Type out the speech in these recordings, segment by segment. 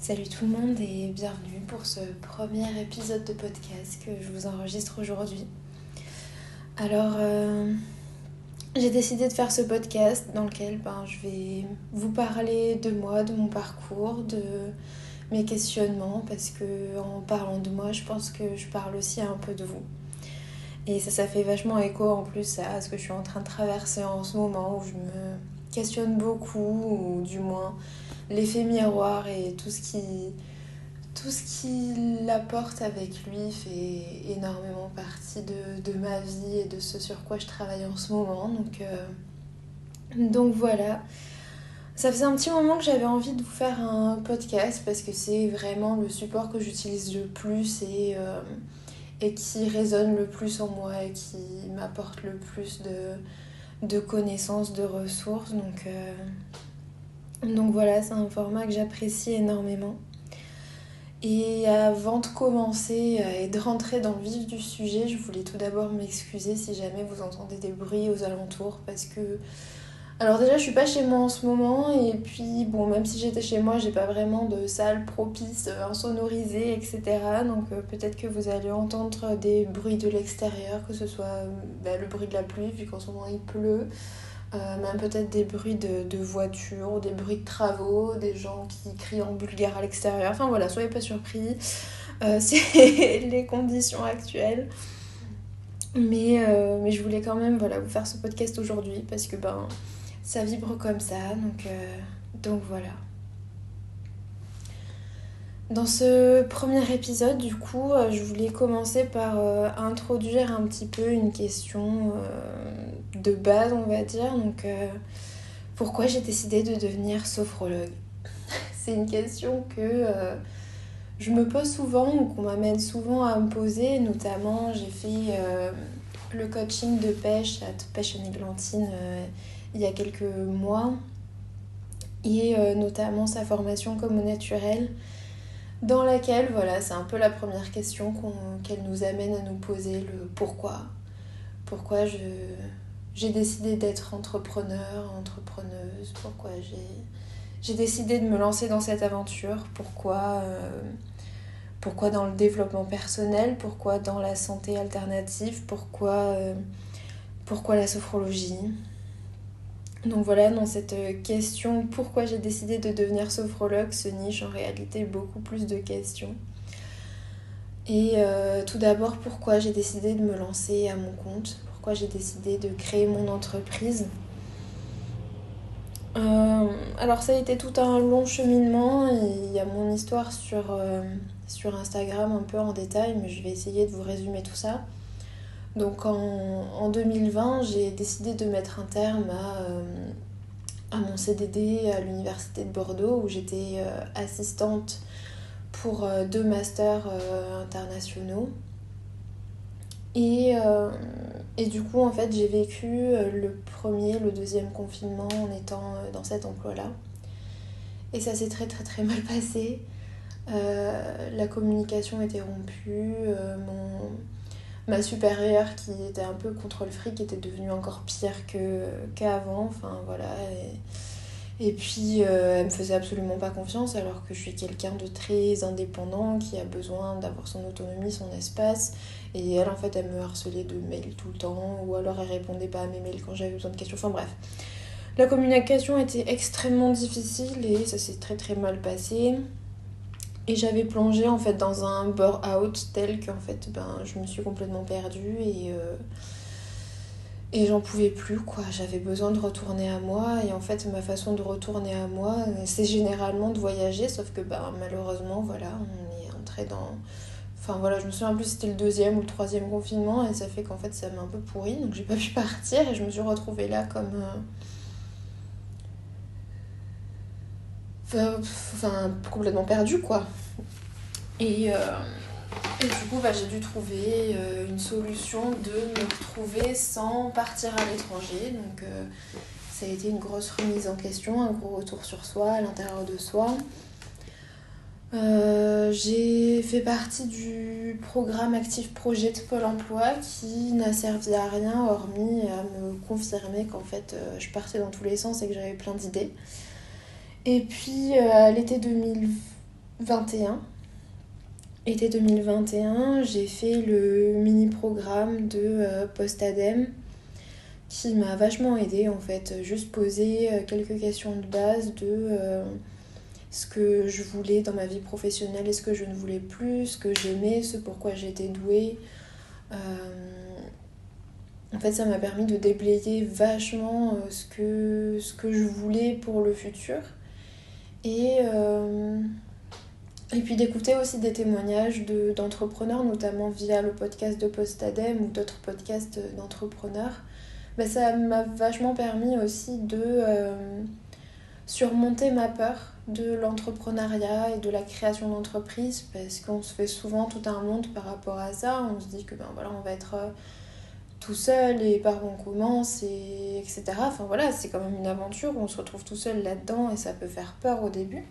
Salut tout le monde et bienvenue pour ce premier épisode de podcast que je vous enregistre aujourd'hui. Alors, j'ai décidé de faire ce podcast dans lequel je vais vous parler de moi, de mon parcours, de mes questionnements, parce que en parlant de moi, je pense que je parle aussi un peu de vous. Et ça fait vachement écho en plus à ce que je suis en train de traverser en ce moment, où je me questionne beaucoup, ou du moins l'effet miroir et tout ce qu'il apporte avec lui fait énormément partie de ma vie et de ce sur quoi je travaille en ce moment. Donc voilà. Ça faisait un petit moment que j'avais envie de vous faire un podcast parce que c'est vraiment le support que j'utilise le plus et qui résonne le plus en moi et qui m'apporte le plus de connaissances, de ressources. Donc voilà, c'est un format que j'apprécie énormément. Et avant de commencer et de rentrer dans le vif du sujet, je voulais tout d'abord m'excuser si jamais vous entendez des bruits aux alentours parce que... Alors déjà, je suis pas chez moi en ce moment et puis même si j'étais chez moi, j'ai pas vraiment de salle propice, insonorisée, etc. Donc peut-être que vous allez entendre des bruits de l'extérieur, que ce soit le bruit de la pluie vu qu'en ce moment il pleut. Même peut-être des bruits de voitures, des bruits de travaux, des gens qui crient en bulgare à l'extérieur. Enfin voilà, soyez pas surpris. C'est les conditions actuelles. Mais je voulais quand même vous faire ce podcast aujourd'hui parce que ça vibre comme ça. Donc voilà. Dans ce premier épisode, du coup, je voulais commencer par introduire un petit peu une question de base, on va dire. Pourquoi j'ai décidé de devenir sophrologue? C'est une question que je me pose souvent ou qu'on m'amène souvent à me poser. Notamment, j'ai fait le coaching de pêche à Pêche en Églantine il y a quelques mois. Et notamment sa formation comme au naturel, dans laquelle, c'est un peu la première question qu'elle nous amène à nous poser, le pourquoi. Pourquoi j'ai décidé d'être entrepreneuse, pourquoi j'ai décidé de me lancer dans cette aventure, pourquoi dans le développement personnel, pourquoi dans la santé alternative, pourquoi la sophrologie. Donc voilà, dans cette question pourquoi j'ai décidé de devenir sophrologue se niche en réalité beaucoup plus de questions. Et tout d'abord, pourquoi j'ai décidé de me lancer à mon compte, pourquoi j'ai décidé de créer mon entreprise. Alors ça a été tout un long cheminement, il y a mon histoire sur Instagram un peu en détail, mais je vais essayer de vous résumer tout ça. Donc en 2020, j'ai décidé de mettre un terme à mon CDD à l'université de Bordeaux où j'étais assistante pour 2 masters internationaux. Et du coup, en fait, j'ai vécu le premier, le deuxième confinement en étant dans cet emploi-là. Et ça s'est très très très mal passé. La communication était rompue. Ma supérieure, qui était un peu contre le fric, était devenue encore pire qu'avant. Enfin voilà. Et puis, elle me faisait absolument pas confiance alors que je suis quelqu'un de très indépendant qui a besoin d'avoir son autonomie, son espace. Et elle, en fait, elle me harcelait de mails tout le temps ou alors elle répondait pas à mes mails quand j'avais besoin de questions. Enfin bref. La communication était extrêmement difficile et ça s'est très très mal passé. Et j'avais plongé en fait dans un bore-out tel qu'en fait je me suis complètement perdue et j'en pouvais plus quoi. J'avais besoin de retourner à moi et en fait ma façon de retourner à moi c'est généralement de voyager sauf que malheureusement on est entré dans... Enfin voilà, je me souviens plus si c'était le deuxième ou le troisième confinement et ça fait qu'en fait ça m'a un peu pourri donc j'ai pas pu partir et je me suis retrouvée là comme... complètement perdue quoi. Et du coup, j'ai dû trouver une solution de me retrouver sans partir à l'étranger. Donc, ça a été une grosse remise en question, un gros retour sur soi, à l'intérieur de soi. J'ai fait partie du programme Active Projet de Pôle Emploi qui n'a servi à rien hormis à me confirmer qu'en fait, je partais dans tous les sens et que j'avais plein d'idées. Et puis, à l'été 2020, Été 2021, j'ai fait le mini-programme de Post-ADEME qui m'a vachement aidée en fait. Juste poser quelques questions de base de ce que je voulais dans ma vie professionnelle et ce que je ne voulais plus, ce que j'aimais, ce pourquoi j'étais douée. En fait, ça m'a permis de déblayer vachement ce que je voulais pour le futur. Et, euh, et puis d'écouter aussi des témoignages d'entrepreneurs, notamment via le podcast de Postadem ou d'autres podcasts d'entrepreneurs. Bah, ça m'a vachement permis aussi de surmonter ma peur de l'entrepreneuriat et de la création d'entreprise, parce qu'on se fait souvent tout un monde par rapport à ça. On se dit que ben voilà, on va être tout seul et par où on commence, et etc. Enfin voilà, c'est quand même une aventure où on se retrouve tout seul là-dedans et ça peut faire peur au début.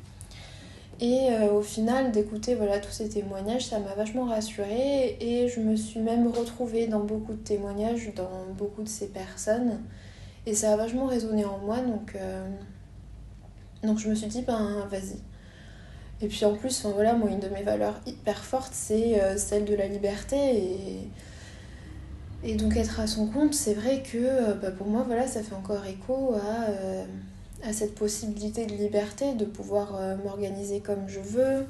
Et au final, d'écouter voilà, tous ces témoignages, ça m'a vachement rassurée et je me suis même retrouvée dans beaucoup de témoignages, dans beaucoup de ces personnes. Et ça a vachement résonné en moi, donc je me suis dit, ben vas-y. Et puis en plus, enfin, voilà, moi, une de mes valeurs hyper fortes, c'est celle de la liberté. Et donc être à son compte, c'est vrai que bah, pour moi, voilà, ça fait encore écho à cette possibilité de liberté, de pouvoir m'organiser comme je veux,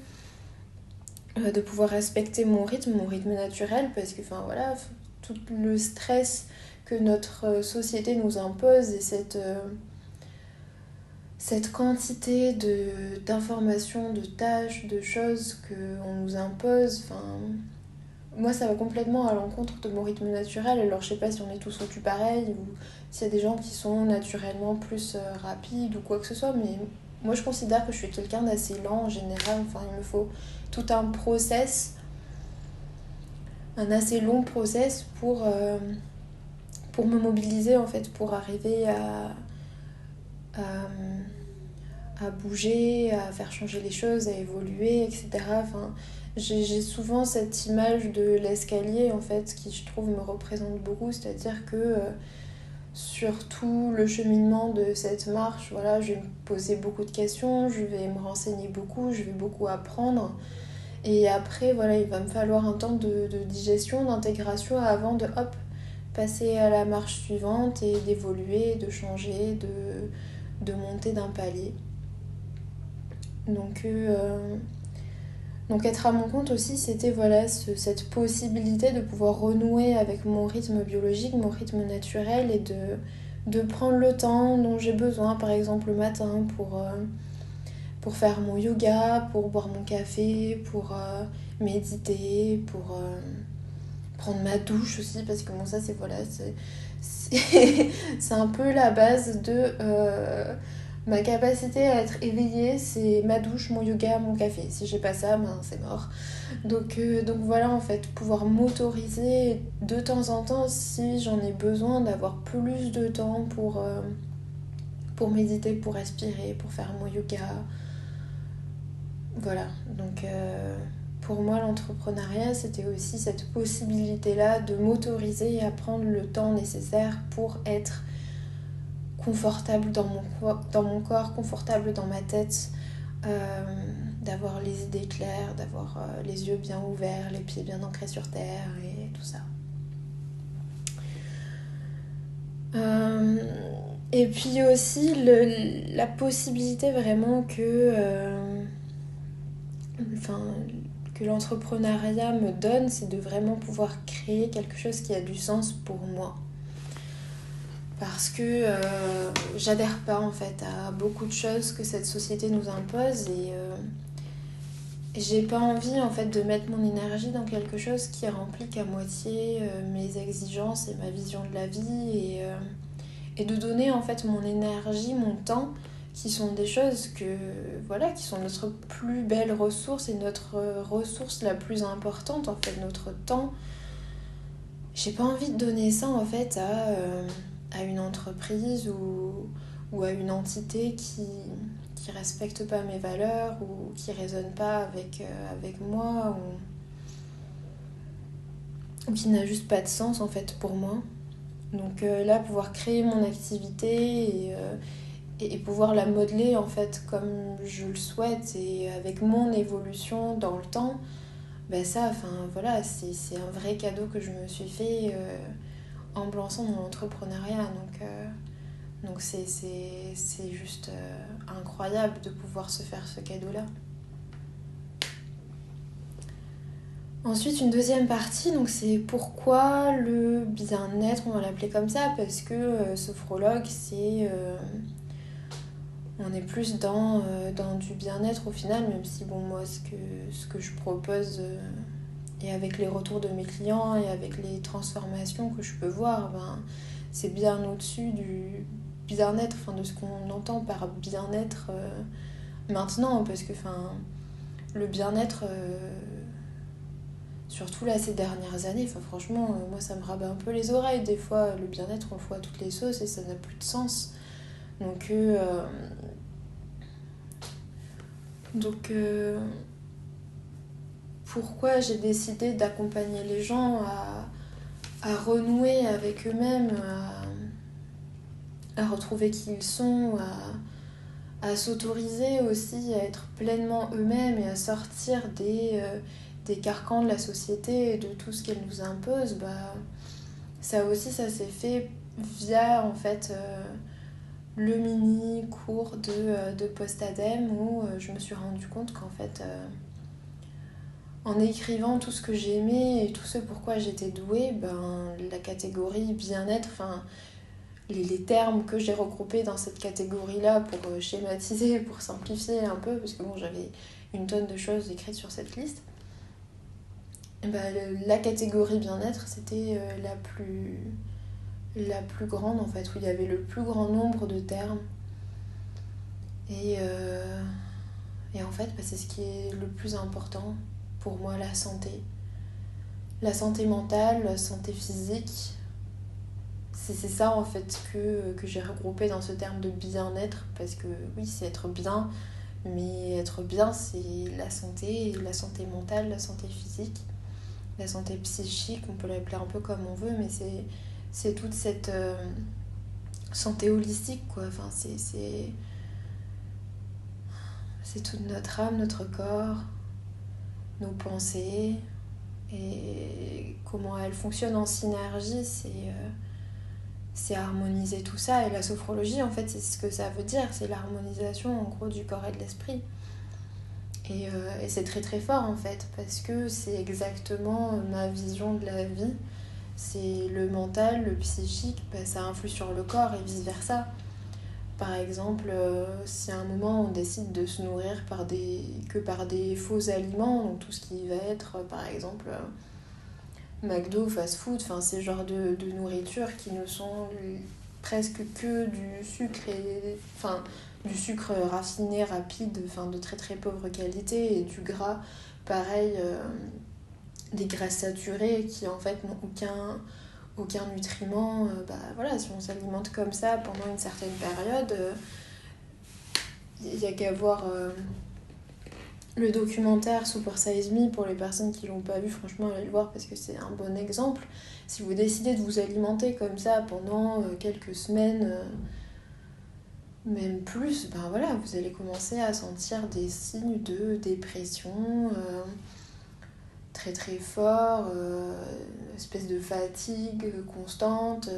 de pouvoir respecter mon rythme naturel, parce que enfin voilà, tout le stress que notre société nous impose et cette quantité d'informations, de tâches, de choses qu'on nous impose, enfin, moi ça va complètement à l'encontre de mon rythme naturel. Alors je sais pas si on est tous au pareil ou s'il y a des gens qui sont naturellement plus rapides ou quoi que ce soit, mais moi je considère que je suis quelqu'un d'assez lent en général. Enfin, il me faut tout un process, un assez long process pour me mobiliser en fait, pour arriver à, à bouger, à faire changer les choses, à évoluer, etc. Enfin, j'ai souvent cette image de l'escalier en fait qui je trouve me représente beaucoup, c'est-à-dire que sur tout le cheminement de cette marche, voilà, je vais me poser beaucoup de questions, je vais me renseigner beaucoup, je vais beaucoup apprendre. Et après, voilà, il va me falloir un temps de digestion, d'intégration avant de hop, passer à la marche suivante et d'évoluer, de changer, de monter d'un palier. Donc, donc être à mon compte aussi, c'était voilà, cette possibilité de pouvoir renouer avec mon rythme biologique, mon rythme naturel et de prendre le temps dont j'ai besoin, par exemple le matin pour faire mon yoga, pour boire mon café, pour méditer, pour prendre ma douche aussi, parce que bon ça c'est voilà, c'est un peu la base de ma capacité à être éveillée, c'est ma douche, mon yoga, mon café. Si j'ai pas ça, ben c'est mort. Donc voilà en fait, pouvoir m'autoriser de temps en temps si j'en ai besoin d'avoir plus de temps pour méditer, pour respirer, pour faire mon yoga. Voilà, donc pour moi l'entrepreneuriat c'était aussi cette possibilité-là de m'autoriser à prendre le temps nécessaire pour être confortable dans mon corps, confortable dans ma tête, d'avoir les idées claires, d'avoir les yeux bien ouverts, les pieds bien ancrés sur terre et tout ça. Et puis aussi la possibilité vraiment enfin, que l'entrepreneuriat me donne, c'est de vraiment pouvoir créer quelque chose qui a du sens pour moi. Parce que j'adhère pas en fait à beaucoup de choses que cette société nous impose et j'ai pas envie en fait de mettre mon énergie dans quelque chose qui remplit qu'à moitié mes exigences et ma vision de la vie et de donner en fait mon énergie, mon temps qui sont des choses que voilà, qui sont notre plus belle ressource et notre ressource la plus importante en fait, notre temps. J'ai pas envie de donner ça en fait à une entreprise ou à une entité qui respecte pas mes valeurs ou qui résonne pas avec moi ou qui n'a juste pas de sens en fait pour moi. Donc là, pouvoir créer mon activité et pouvoir la modeler en fait comme je le souhaite et avec mon évolution dans le temps, ça, voilà, c'est un vrai cadeau que je me suis fait en me lançant dans l'entrepreneuriat. Donc c'est juste incroyable de pouvoir se faire ce cadeau-là. Ensuite, une deuxième partie, donc c'est pourquoi le bien-être, on va l'appeler comme ça, parce que sophrologue, on est plus dans du bien-être au final, même si moi, ce que je propose, et avec les retours de mes clients et avec les transformations que je peux voir, c'est bien au-dessus du bien-être, de ce qu'on entend par bien-être maintenant, parce que le bien-être, surtout là ces dernières années, franchement, moi ça me rabat un peu les oreilles. Des fois, le bien-être, on le voit à toutes les sauces et ça n'a plus de sens. Donc, donc pourquoi j'ai décidé d'accompagner les gens à renouer avec eux-mêmes, à retrouver qui ils sont, à s'autoriser aussi à être pleinement eux-mêmes et à sortir des carcans de la société et de tout ce qu'elle nous impose, ça aussi, ça s'est fait via en fait le mini cours de post-ADEME où je me suis rendu compte qu'en fait en écrivant tout ce que j'aimais et tout ce pourquoi j'étais douée, la catégorie bien-être, les termes que j'ai regroupés dans cette catégorie-là pour schématiser, pour simplifier un peu, parce que j'avais une tonne de choses écrites sur cette liste, la catégorie bien-être, c'était la plus grande en fait, où il y avait le plus grand nombre de termes. Et en fait, c'est ce qui est le plus important pour moi, la santé. La santé mentale, la santé physique. C'est ça en fait que j'ai regroupé dans ce terme de bien-être, parce que oui, c'est être bien, mais être bien, c'est la santé mentale, la santé physique, la santé psychique, on peut l'appeler un peu comme on veut, mais c'est toute cette santé holistique, quoi. C'est toute notre âme, notre corps, nos pensées, et comment elles fonctionnent en synergie, c'est harmoniser tout ça. Et la sophrologie, en fait, c'est ce que ça veut dire, c'est l'harmonisation, en gros, du corps et de l'esprit. Et c'est très très fort, en fait, parce que c'est exactement ma vision de la vie. C'est le mental, le psychique, ça influe sur le corps et vice-versa. Par exemple, si à un moment on décide de se nourrir par des faux aliments, donc tout ce qui va être par exemple McDo, fast-food, ces genres de nourriture qui ne sont presque que du sucre du sucre raffiné, rapide, de très très pauvre qualité, et du gras, pareil, des graisses saturées qui en fait n'ont aucun nutriment. Voilà, si on s'alimente comme ça pendant une certaine période, il n'y a qu'à voir le documentaire Super Size Me pour les personnes qui l'ont pas vu. Franchement, allez le voir parce que c'est un bon exemple. Si vous décidez de vous alimenter comme ça pendant quelques semaines, même plus, voilà, vous allez commencer à sentir des signes de dépression très très forts, espèce de fatigue constante,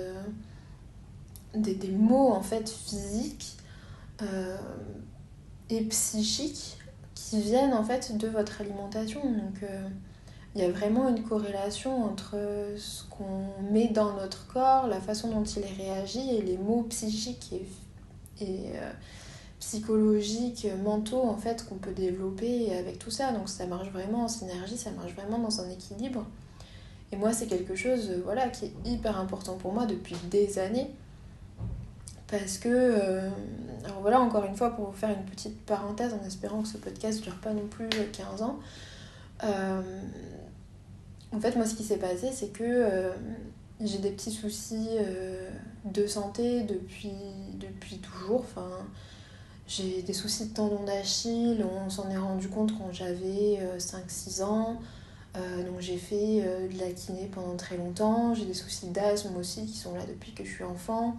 des maux en fait physiques et psychiques qui viennent en fait de votre alimentation. Donc il y a vraiment une corrélation entre ce qu'on met dans notre corps, la façon dont il réagit, et les maux psychiques et psychologiques, mentaux en fait qu'on peut développer avec tout ça. Donc ça marche vraiment en synergie, ça marche vraiment dans un équilibre. Et moi c'est quelque chose qui est hyper important pour moi depuis des années. Parce que, alors voilà, encore une fois, pour vous faire une petite parenthèse, en espérant que ce podcast ne dure pas non plus 15 ans, en fait, moi, ce qui s'est passé, c'est que j'ai des petits soucis de santé depuis toujours. J'ai des soucis de tendon d'Achille, on s'en est rendu compte quand j'avais 5-6 ans. Donc j'ai fait de la kiné pendant très longtemps. J'ai des soucis d'asthme aussi qui sont là depuis que je suis enfant.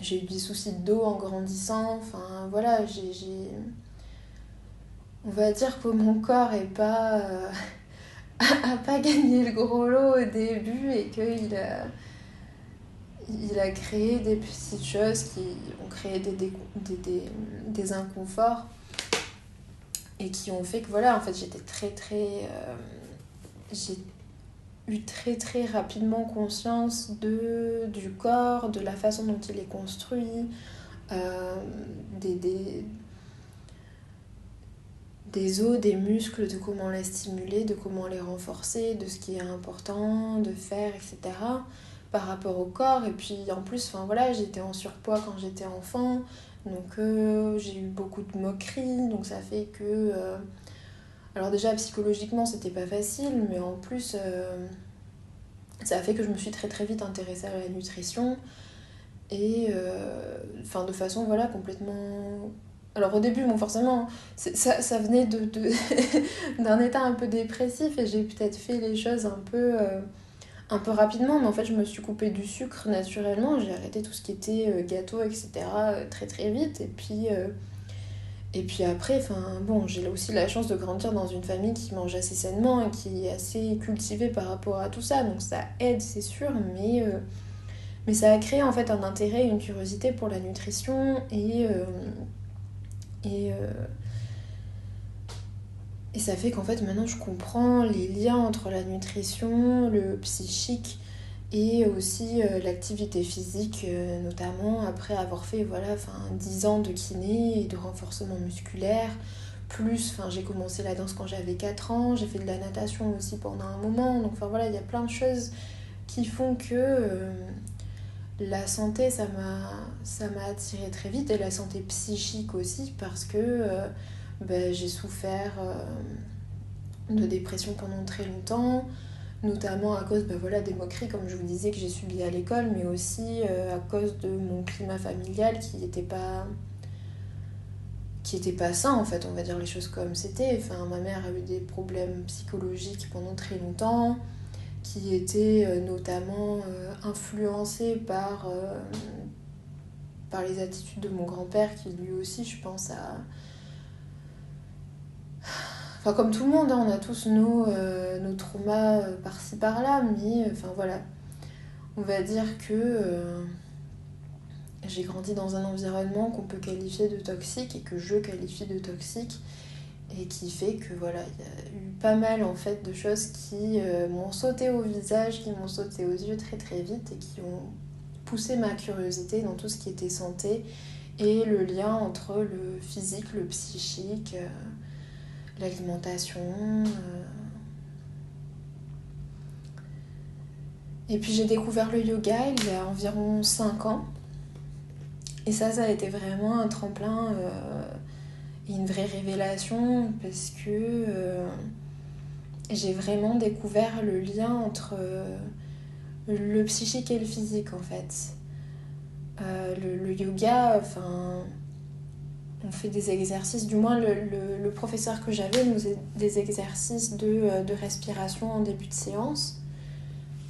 j'ai eu des soucis de dos en grandissant. Enfin voilà, on va dire que mon corps est pas, a pas gagné le gros lot au début et il a créé des petites choses qui ont créé des inconforts et qui ont fait que voilà, en fait, j'ai eu très très rapidement conscience du corps, de la façon dont il est construit, euh, des, des, des os, des muscles, de comment les stimuler, de comment les renforcer, de ce qui est important de faire, etc. par rapport au corps. Et puis en plus, enfin voilà, j'étais en surpoids quand j'étais enfant, donc j'ai eu beaucoup de moqueries, donc ça fait que... alors déjà psychologiquement c'était pas facile, mais en plus ça a fait que je me suis très très vite intéressée à la nutrition et enfin de façon voilà complètement... Alors au début, bon forcément, ça venait d'un état un peu dépressif et j'ai peut-être fait les choses un peu rapidement, mais en fait je me suis coupée du sucre naturellement, j'ai arrêté tout ce qui était gâteau, etc. Très très vite et puis après, enfin bon, j'ai aussi la chance de grandir dans une famille qui mange assez sainement et qui est assez cultivée par rapport à tout ça, donc ça aide c'est sûr, mais ça a créé en fait un intérêt, une curiosité pour la nutrition et, et ça fait qu'en fait maintenant je comprends les liens entre la nutrition, le psychique et aussi l'activité physique, notamment après avoir fait voilà, 10 ans de kiné et de renforcement musculaire. Plus, j'ai commencé la danse quand j'avais 4 ans, j'ai fait de la natation aussi pendant un moment. Donc voilà, il y a plein de choses qui font que la santé, ça m'a attirée très vite. Et la santé psychique aussi, parce que j'ai souffert de dépression pendant très longtemps, notamment à cause voilà, des moqueries, comme je vous disais, que j'ai subies à l'école, mais aussi à cause de mon climat familial qui était pas sain, en fait, on va dire les choses comme c'était. Enfin, ma mère a eu des problèmes psychologiques pendant très longtemps, qui étaient notamment influencés par les attitudes de mon grand-père, qui lui aussi, je pense, a... Enfin, comme tout le monde, hein, on a tous nos traumas par-ci par-là, mais enfin voilà. On va dire que j'ai grandi dans un environnement qu'on peut qualifier de toxique et que je qualifie de toxique et qui fait que voilà, il y a eu pas mal en fait de choses qui m'ont sauté au visage, qui m'ont sauté aux yeux très très vite et qui ont poussé ma curiosité dans tout ce qui était santé et le lien entre le physique, le psychique, l'alimentation. Et puis j'ai découvert le yoga il y a environ 5 ans. Et ça a été vraiment un tremplin et une vraie révélation parce que j'ai vraiment découvert le lien entre le psychique et le physique en fait. Le yoga, on fait des exercices, du moins le professeur que j'avais nous faisait des exercices de respiration en début de séance.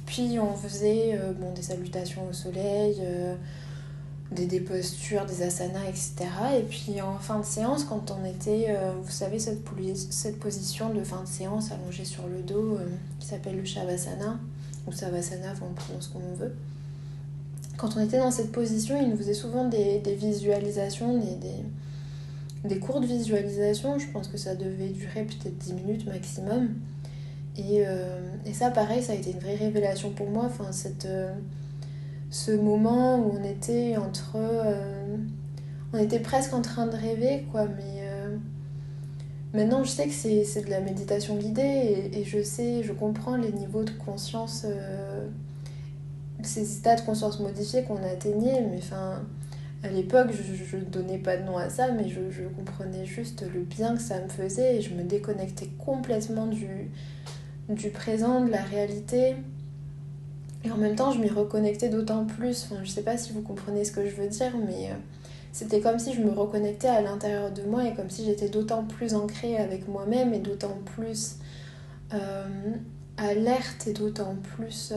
Puis on faisait des salutations au soleil, des postures, des asanas, etc. Et puis en fin de séance, quand on était, vous savez, cette position de fin de séance allongée sur le dos qui s'appelle le Shavasana, ou Savasana, on prononce comme on veut. Quand on était dans cette position, il nous faisait souvent des visualisations, des courtes visualisations. Je pense que ça devait durer peut-être 10 minutes maximum. Et ça, pareil, ça a été une vraie révélation pour moi. Ce moment où on était on était presque en train de rêver, quoi. Mais maintenant, je sais que c'est de la méditation guidée et je comprends les niveaux de conscience, ces états de conscience modifiés qu'on atteignait. Mais à l'époque, je donnais pas de nom à ça, mais je comprenais juste le bien que ça me faisait et je me déconnectais complètement du présent, de la réalité. Et en même temps, je m'y reconnectais d'autant plus. Je sais pas si vous comprenez ce que je veux dire, mais c'était comme si je me reconnectais à l'intérieur de moi et comme si j'étais d'autant plus ancrée avec moi-même et d'autant plus alerte et d'autant plus...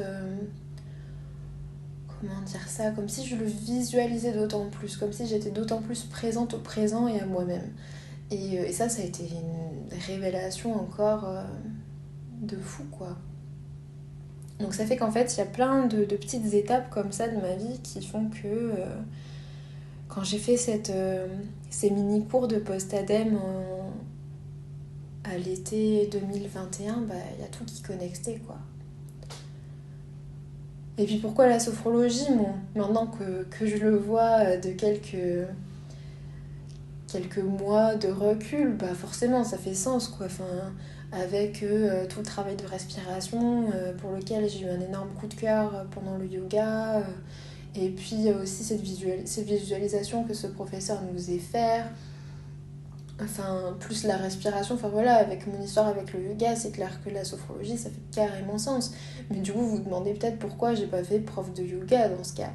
comment dire ça, comme si je le visualisais d'autant plus, comme si j'étais d'autant plus présente au présent et à moi-même. Et ça a été une révélation encore de fou, quoi. Donc ça fait qu'en fait, il y a plein de petites étapes comme ça de ma vie qui font que quand j'ai fait ces mini-cours de post-ADEME à l'été 2021, il y a tout qui connectait, quoi. Et puis pourquoi la sophrologie, bon, maintenant que je le vois de quelques mois de recul, forcément ça fait sens, quoi. Enfin, avec tout le travail de respiration pour lequel j'ai eu un énorme coup de cœur pendant le yoga, et puis aussi cette visualisation que ce professeur nous faisait faire, enfin plus la respiration, enfin voilà, avec mon histoire avec le yoga, c'est clair que la sophrologie ça fait carrément sens. Mais du coup vous vous demandez peut-être pourquoi j'ai pas fait prof de yoga dans ce cas.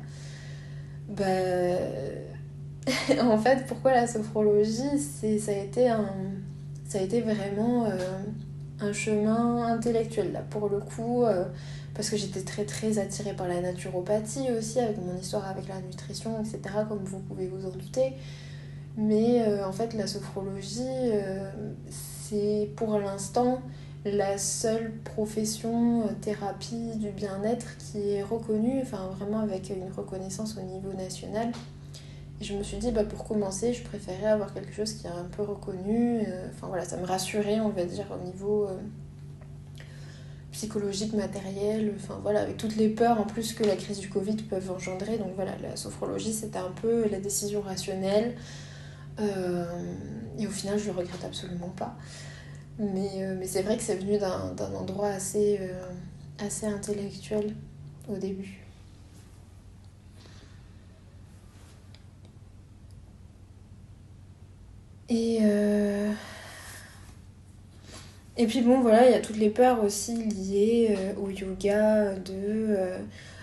En fait, pourquoi la sophrologie, ça a été vraiment un chemin intellectuel, là, pour le coup, parce que j'étais très très attirée par la naturopathie aussi, avec mon histoire avec la nutrition, etc., comme vous pouvez vous en douter. Mais en fait, la sophrologie, c'est pour l'instant la seule profession thérapie du bien-être qui est reconnue, enfin vraiment avec une reconnaissance au niveau national. Et je me suis dit, pour commencer, je préférais avoir quelque chose qui est un peu reconnu. Enfin voilà, ça me rassurait, on va dire, au niveau psychologique, matériel. Enfin voilà, avec toutes les peurs en plus que la crise du Covid peuvent engendrer. Donc voilà, la sophrologie, c'était un peu la décision rationnelle. Et au final, je le regrette absolument pas. Mais c'est vrai que c'est venu d'un endroit assez intellectuel au début. Et puis bon, voilà, il y a toutes les peurs aussi liées au yoga,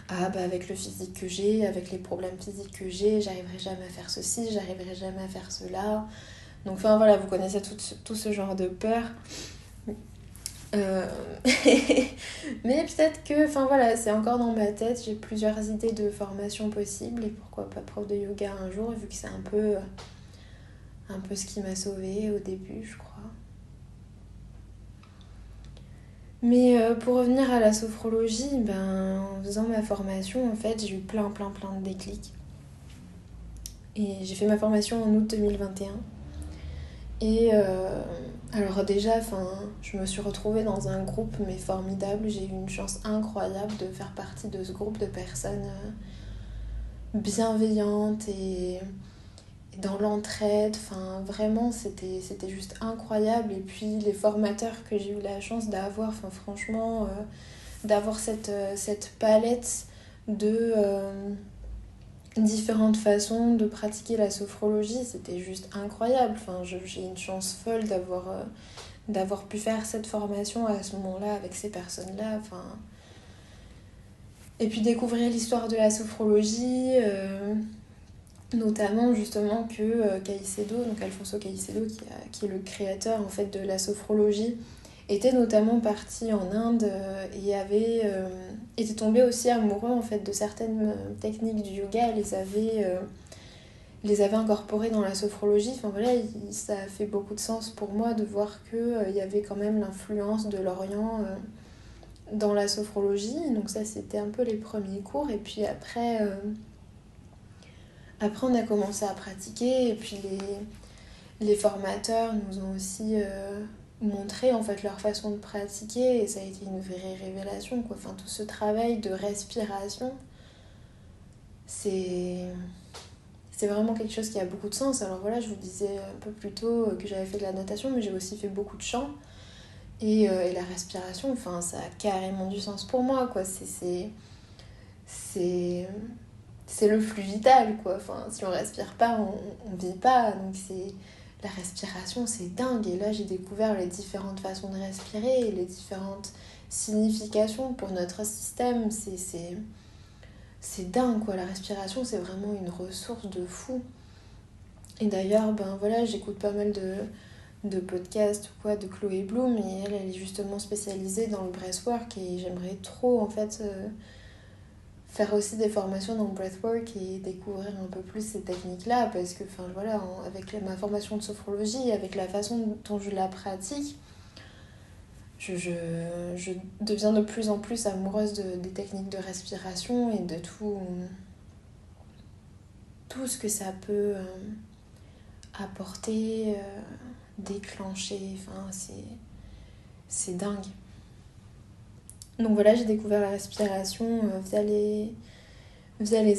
avec le physique que j'ai, avec les problèmes physiques que j'ai, j'arriverai jamais à faire ceci, j'arriverai jamais à faire cela. Donc enfin voilà, vous connaissez tout ce genre de peurs. Euh, Mais peut-être que, enfin voilà, c'est encore dans ma tête, j'ai plusieurs idées de formation possibles et pourquoi pas prof de yoga un jour, vu que c'est un peu ce qui m'a sauvée au début, je crois. Mais pour revenir à la sophrologie, en faisant ma formation, en fait, j'ai eu plein de déclics. Et j'ai fait ma formation en août 2021. Et alors déjà, je me suis retrouvée dans un groupe mais formidable. J'ai eu une chance incroyable de faire partie de ce groupe de personnes bienveillantes et dans l'entraide. Enfin, vraiment, c'était juste incroyable. Et puis les formateurs que j'ai eu la chance d'avoir, franchement, d'avoir cette palette de différentes façons de pratiquer la sophrologie, c'était juste incroyable. Enfin, j'ai une chance folle d'avoir pu faire cette formation à ce moment-là avec ces personnes-là. Enfin, et puis découvrir l'histoire de la sophrologie, notamment justement que Caicedo, donc Alfonso Caicedo, qui est le créateur en fait de la sophrologie, était notamment parti en Inde et était tombé aussi amoureux en fait de certaines techniques du yoga, les avait incorporées dans la sophrologie. Enfin voilà, ça a fait beaucoup de sens pour moi de voir qu'il y avait quand même l'influence de l'Orient dans la sophrologie. Donc ça, c'était un peu les premiers cours. Et puis après on a commencé à pratiquer. Et puis les formateurs nous ont aussi montré en fait leur façon de pratiquer. Et ça a été une vraie révélation, quoi. Enfin, tout ce travail de respiration, c'est vraiment quelque chose qui a beaucoup de sens. Alors voilà, je vous disais un peu plus tôt que j'avais fait de la natation, mais j'ai aussi fait beaucoup de chant. Et la respiration, enfin, ça a carrément du sens pour moi, quoi. C'est le flux vital, quoi. Enfin, si on respire pas, on vit pas. Donc la respiration, c'est dingue. Et là, j'ai découvert les différentes façons de respirer et les différentes significations pour notre système. C'est dingue, quoi. La respiration, c'est vraiment une ressource de fou. Et d'ailleurs, voilà, j'écoute pas mal de podcasts ou quoi de Chloé Bloom, et elle est justement spécialisée dans le breathwork, et j'aimerais trop en fait faire aussi des formations dans le breathwork et découvrir un peu plus ces techniques-là, parce que voilà, avec ma formation de sophrologie, avec la façon dont je la pratique, je deviens de plus en plus amoureuse des techniques de respiration et de tout ce que ça peut apporter, déclencher, c'est dingue. Donc voilà, j'ai découvert la respiration via les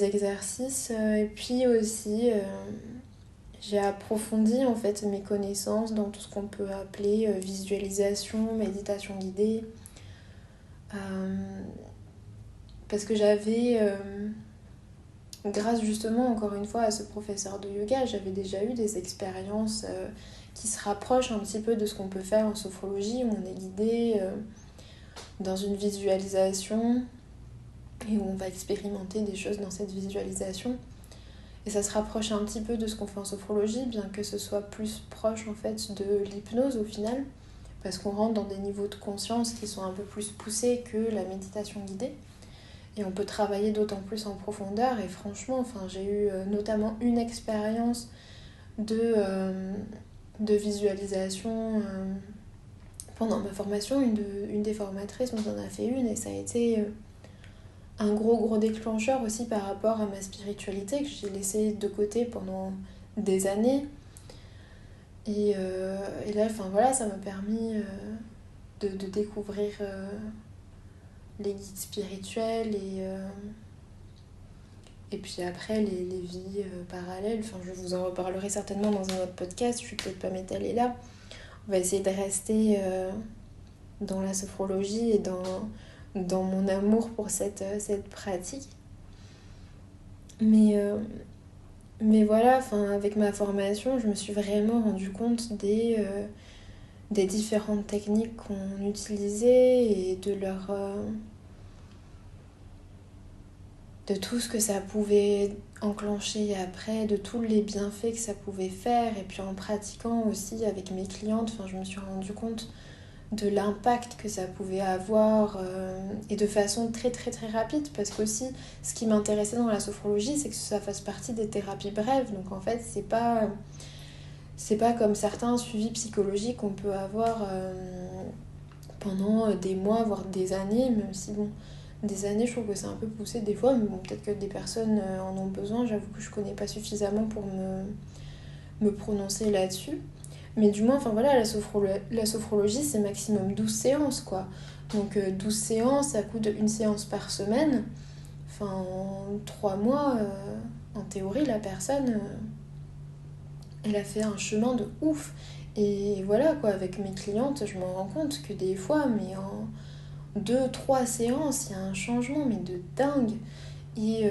exercices, et puis aussi j'ai approfondi en fait mes connaissances dans tout ce qu'on peut appeler visualisation, méditation guidée, parce que grâce justement encore une fois à ce professeur de yoga, j'avais déjà eu des expériences qui se rapprochent un petit peu de ce qu'on peut faire en sophrologie, où on est guidé dans une visualisation et où on va expérimenter des choses dans cette visualisation. Et ça se rapproche un petit peu de ce qu'on fait en sophrologie, bien que ce soit plus proche en fait de l'hypnose au final, parce qu'on rentre dans des niveaux de conscience qui sont un peu plus poussés que la méditation guidée. Et on peut travailler d'autant plus en profondeur. Et franchement, j'ai eu notamment une expérience de visualisation pendant ma formation. Une des formatrices nous en a fait une, et ça a été un gros déclencheur aussi par rapport à ma spiritualité que j'ai laissée de côté pendant des années. Et là, voilà, ça m'a permis de découvrir les guides spirituels et puis après les vies parallèles. Je vous en reparlerai certainement dans un autre podcast, je vais peut-être pas m'étaler là. On va essayer de rester dans la sophrologie et dans mon amour pour cette pratique. Mais voilà, avec ma formation, je me suis vraiment rendu compte des différentes techniques qu'on utilisait et de tout ce que ça pouvait enclencher après, de tous les bienfaits que ça pouvait faire. Et puis en pratiquant aussi avec mes clientes, je me suis rendu compte de l'impact que ça pouvait avoir et de façon très rapide, parce qu'aussi ce qui m'intéressait dans la sophrologie, c'est que ça fasse partie des thérapies brèves. Donc en fait c'est pas comme certains suivis psychologiques qu'on peut avoir pendant des mois voire des années, même si des années je trouve que c'est un peu poussé des fois, mais peut-être que des personnes en ont besoin. J'avoue que je connais pas suffisamment pour me prononcer là-dessus. Mais du moins, voilà, la sophrologie, c'est maximum 12 séances, quoi. Donc 12 séances, ça coûte une séance par semaine. En 3 mois, en théorie, la personne, elle a fait un chemin de ouf. Et voilà, quoi, avec mes clientes, je m'en rends compte que des fois, mais en 2-3 séances, il y a un changement, mais de dingue. Et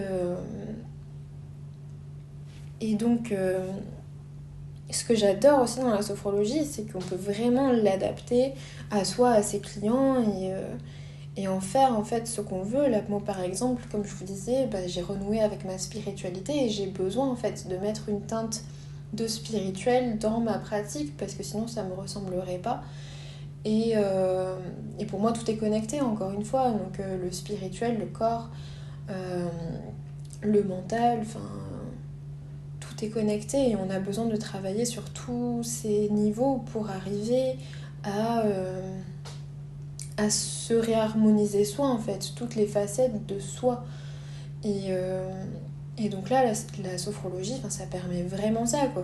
donc... ce que j'adore aussi dans la sophrologie, c'est qu'on peut vraiment l'adapter à soi, à ses clients, et en faire en fait ce qu'on veut. Là, moi par exemple, comme je vous disais, j'ai renoué avec ma spiritualité et j'ai besoin en fait de mettre une teinte de spirituel dans ma pratique, parce que sinon ça me ressemblerait pas. Et pour moi tout est connecté, encore une fois, donc le spirituel, le corps, le mental, tout est connecté et on a besoin de travailler sur tous ces niveaux pour arriver à se réharmoniser soi, en fait, toutes les facettes de soi. Et donc là, la sophrologie, ça permet vraiment ça, quoi.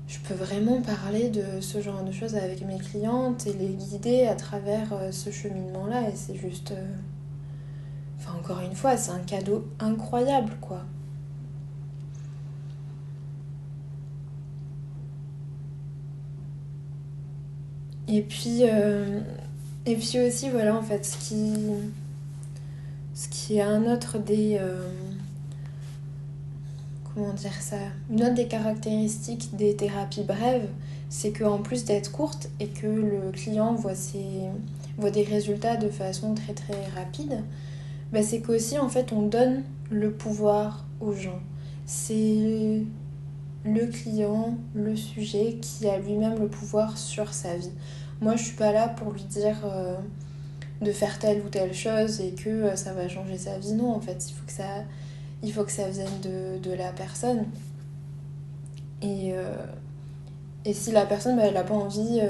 Je peux vraiment parler de ce genre de choses avec mes clientes et les guider à travers ce cheminement-là, et c'est juste... encore une fois, c'est un cadeau incroyable, quoi. Et puis aussi, voilà, en fait, ce qui est un autre des... comment dire ça, une autre des caractéristiques des thérapies brèves, c'est qu'en plus d'être courtes et que le client voit des résultats de façon très rapide, c'est qu'aussi en fait on donne le pouvoir aux gens. C'est le client, le sujet qui a lui-même le pouvoir sur sa vie. Moi je suis pas là pour lui dire de faire telle ou telle chose et que ça va changer sa vie. Non, en fait, il faut que ça vienne de la personne. Et, euh, et si la personne, elle n'a pas envie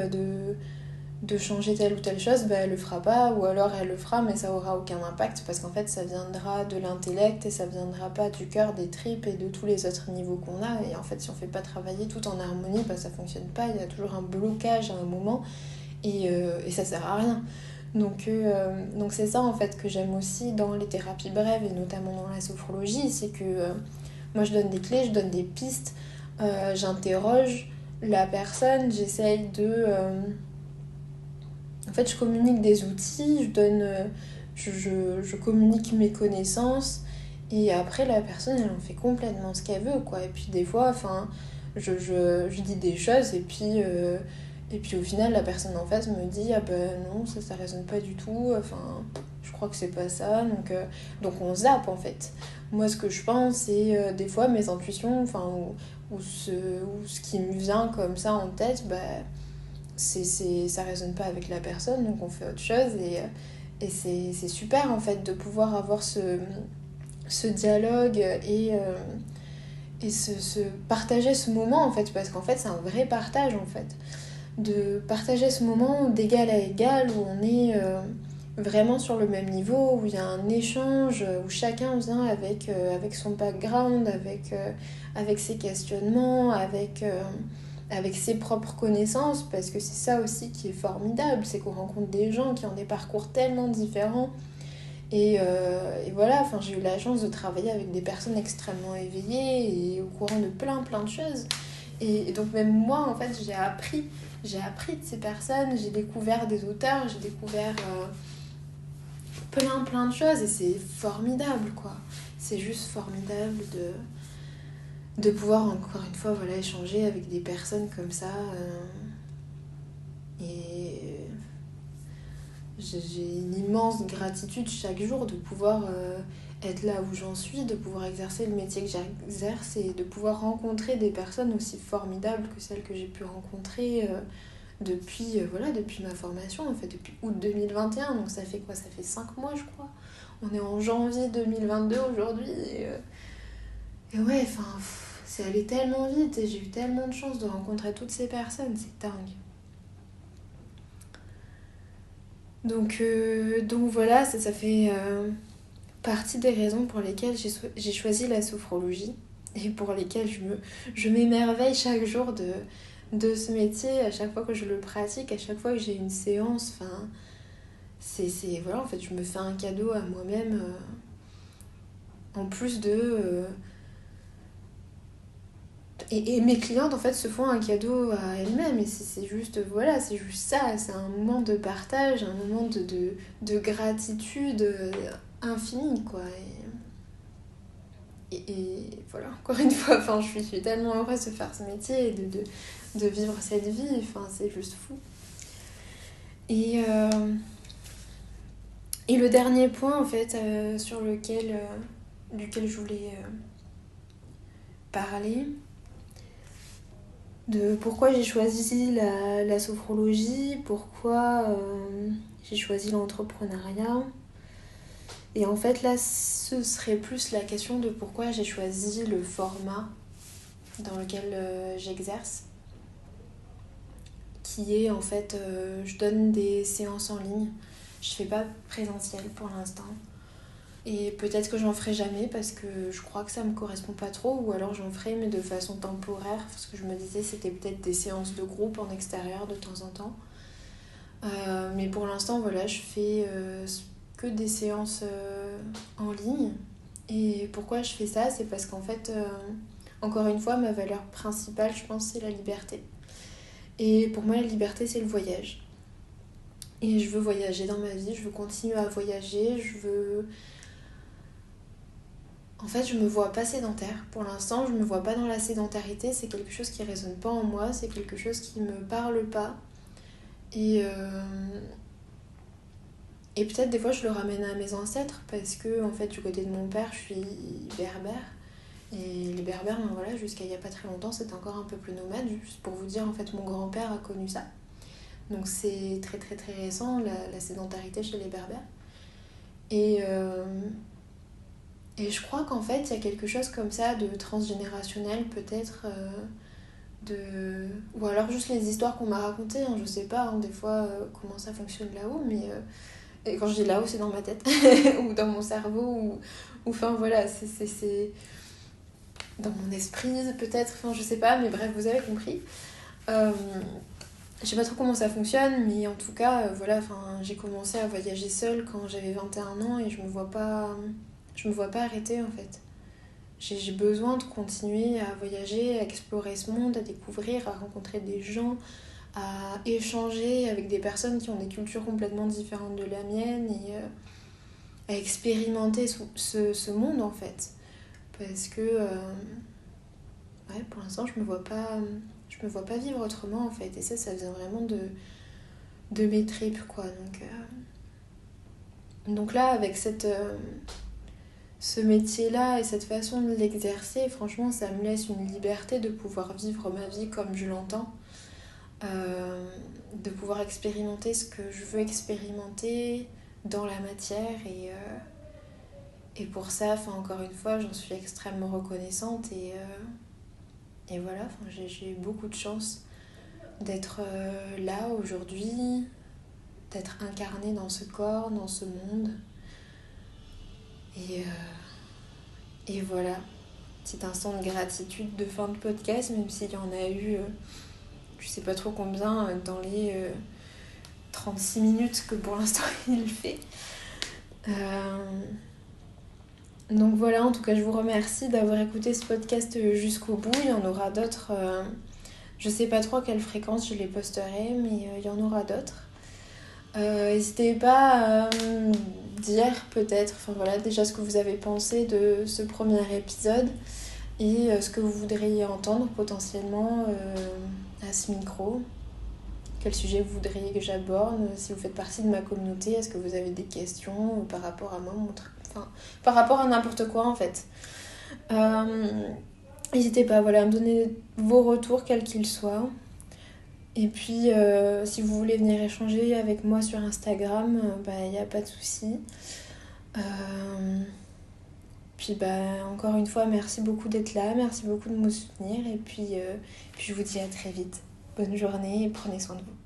de changer telle ou telle chose, elle le fera pas, ou alors elle le fera, mais ça aura aucun impact, parce qu'en fait, ça viendra de l'intellect et ça viendra pas du cœur, des tripes et de tous les autres niveaux qu'on a. Et en fait, si on fait pas travailler tout en harmonie, ça fonctionne pas, il y a toujours un blocage à un moment, et ça sert à rien. Donc c'est ça en fait que j'aime aussi dans les thérapies brèves et notamment dans la sophrologie, c'est que moi je donne des clés, je donne des pistes, j'interroge la personne, j'essaye en fait je communique des outils, je communique mes connaissances et après la personne elle en fait complètement ce qu'elle veut quoi. Et puis des fois, je dis des choses et puis au final, la personne en face me dit ah ben non, ça résonne pas du tout, je crois que c'est pas ça, donc on zappe en fait. Moi, ce que je pense, c'est des fois mes intuitions, ou ce qui me vient comme ça en tête, ça résonne pas avec la personne, donc on fait autre chose et c'est super en fait de pouvoir avoir ce dialogue et partager ce moment en fait, parce qu'en fait, c'est un vrai partage en fait de partager ce moment d'égal à égal où on est vraiment sur le même niveau, où il y a un échange, où chacun vient avec son background, avec ses questionnements, avec ses propres connaissances, parce que c'est ça aussi qui est formidable, c'est qu'on rencontre des gens qui ont des parcours tellement différents. Et voilà, j'ai eu la chance de travailler avec des personnes extrêmement éveillées et au courant de plein de choses. Et donc même moi, en fait, j'ai appris de ces personnes, j'ai découvert des auteurs, j'ai découvert plein de choses et c'est formidable, quoi. C'est juste formidable de pouvoir, encore une fois, voilà, échanger avec des personnes comme ça. Et j'ai une immense gratitude chaque jour de pouvoir être là où j'en suis, de pouvoir exercer le métier que j'exerce et de pouvoir rencontrer des personnes aussi formidables que celles que j'ai pu rencontrer depuis ma formation, en fait, depuis août 2021. Donc ça fait quoi? Ça fait 5 mois, je crois. On est en janvier 2022 aujourd'hui. Et ouais, c'est allé tellement vite et j'ai eu tellement de chance de rencontrer toutes ces personnes. C'est dingue. Donc voilà, ça fait partie des raisons pour lesquelles j'ai choisi la sophrologie et pour lesquelles je m'émerveille chaque jour de ce métier, à chaque fois que je le pratique, à chaque fois que j'ai une séance. Voilà, en fait, je me fais un cadeau à moi-même en plus et mes clientes, en fait, se font un cadeau à elles-mêmes. Et c'est juste, voilà, c'est juste ça. C'est un moment de partage, un moment de gratitude infinie, quoi. Et voilà, encore une fois, je suis tellement heureuse de faire ce métier et de vivre cette vie. C'est juste fou. Et le dernier point, en fait, duquel je voulais parler, de pourquoi j'ai choisi la sophrologie, pourquoi j'ai choisi l'entrepreneuriat. Et en fait, là, ce serait plus la question de pourquoi j'ai choisi le format dans lequel j'exerce, qui est en fait, je donne des séances en ligne. Je fais pas présentiel pour l'instant. Et peut-être que j'en ferai jamais parce que je crois que ça me correspond pas trop, ou alors j'en ferai mais de façon temporaire, parce que je me disais c'était peut-être des séances de groupe en extérieur de temps en temps. Mais pour l'instant, voilà, je fais que des séances en ligne. Et pourquoi je fais ça? C'est parce qu'en fait, encore une fois, ma valeur principale, je pense, c'est la liberté. Et pour moi, la liberté, c'est le voyage. Et je veux voyager dans ma vie, je veux continuer à voyager, En fait, je me vois pas sédentaire. Pour l'instant, je me vois pas dans la sédentarité. C'est quelque chose qui résonne pas en moi, c'est quelque chose qui me parle pas. Et peut-être des fois je le ramène à mes ancêtres parce que en fait du côté de mon père je suis berbère et les berbères voilà, jusqu'à il y a pas très longtemps c'était encore un peuple nomade. Juste pour vous dire, en fait mon grand-père a connu ça. Donc c'est très très très récent, la sédentarité chez les Berbères. Et, et je crois qu'en fait, il y a quelque chose comme ça de transgénérationnel peut-être, ou alors juste les histoires qu'on m'a racontées, hein, je sais pas, hein, des fois comment ça fonctionne là-haut, mais et quand je dis là-haut, c'est dans ma tête, ou dans mon cerveau, ou enfin voilà, c'est dans mon esprit peut-être, enfin je sais pas, mais bref, vous avez compris. Euh, je sais pas trop comment ça fonctionne, mais en tout cas, voilà, enfin, j'ai commencé à voyager seule quand j'avais 21 ans et je me vois pas arrêter en fait. J'ai besoin de continuer à voyager, à explorer ce monde, à découvrir, à rencontrer des gens, à échanger avec des personnes qui ont des cultures complètement différentes de la mienne et à expérimenter ce monde en fait. Parce que ouais, pour l'instant, je me vois pas vivre autrement en fait. Et ça vient vraiment de mes tripes quoi. Donc là, avec ce métier-là et cette façon de l'exercer, franchement, ça me laisse une liberté de pouvoir vivre ma vie comme je l'entends. De pouvoir expérimenter ce que je veux expérimenter dans la matière et pour ça, encore une fois, j'en suis extrêmement reconnaissante et voilà, j'ai eu beaucoup de chance d'être là aujourd'hui, d'être incarnée dans ce corps, dans ce monde et voilà, petit instant de gratitude de fin de podcast, même s'il y en a eu je sais pas trop combien dans les 36 minutes que pour l'instant il fait. Donc voilà, en tout cas je vous remercie d'avoir écouté ce podcast jusqu'au bout. Il y en aura d'autres, je sais pas trop à quelle fréquence je les posterai, mais il y en aura d'autres. N'hésitez pas à me dire peut-être, enfin voilà, déjà ce que vous avez pensé de ce premier épisode et ce que vous voudriez entendre potentiellement à ce micro. Quel sujet vous voudriez que j'aborde, si vous faites partie de ma communauté, est-ce que vous avez des questions par rapport à moi, enfin, par rapport à n'importe quoi en fait. N'hésitez pas voilà, à me donner vos retours, quels qu'ils soient. Et puis, si vous voulez venir échanger avec moi sur Instagram, il n'y a pas de souci. Puis, encore une fois, merci beaucoup d'être là, merci beaucoup de me soutenir. Et puis je vous dis à très vite. Bonne journée et prenez soin de vous.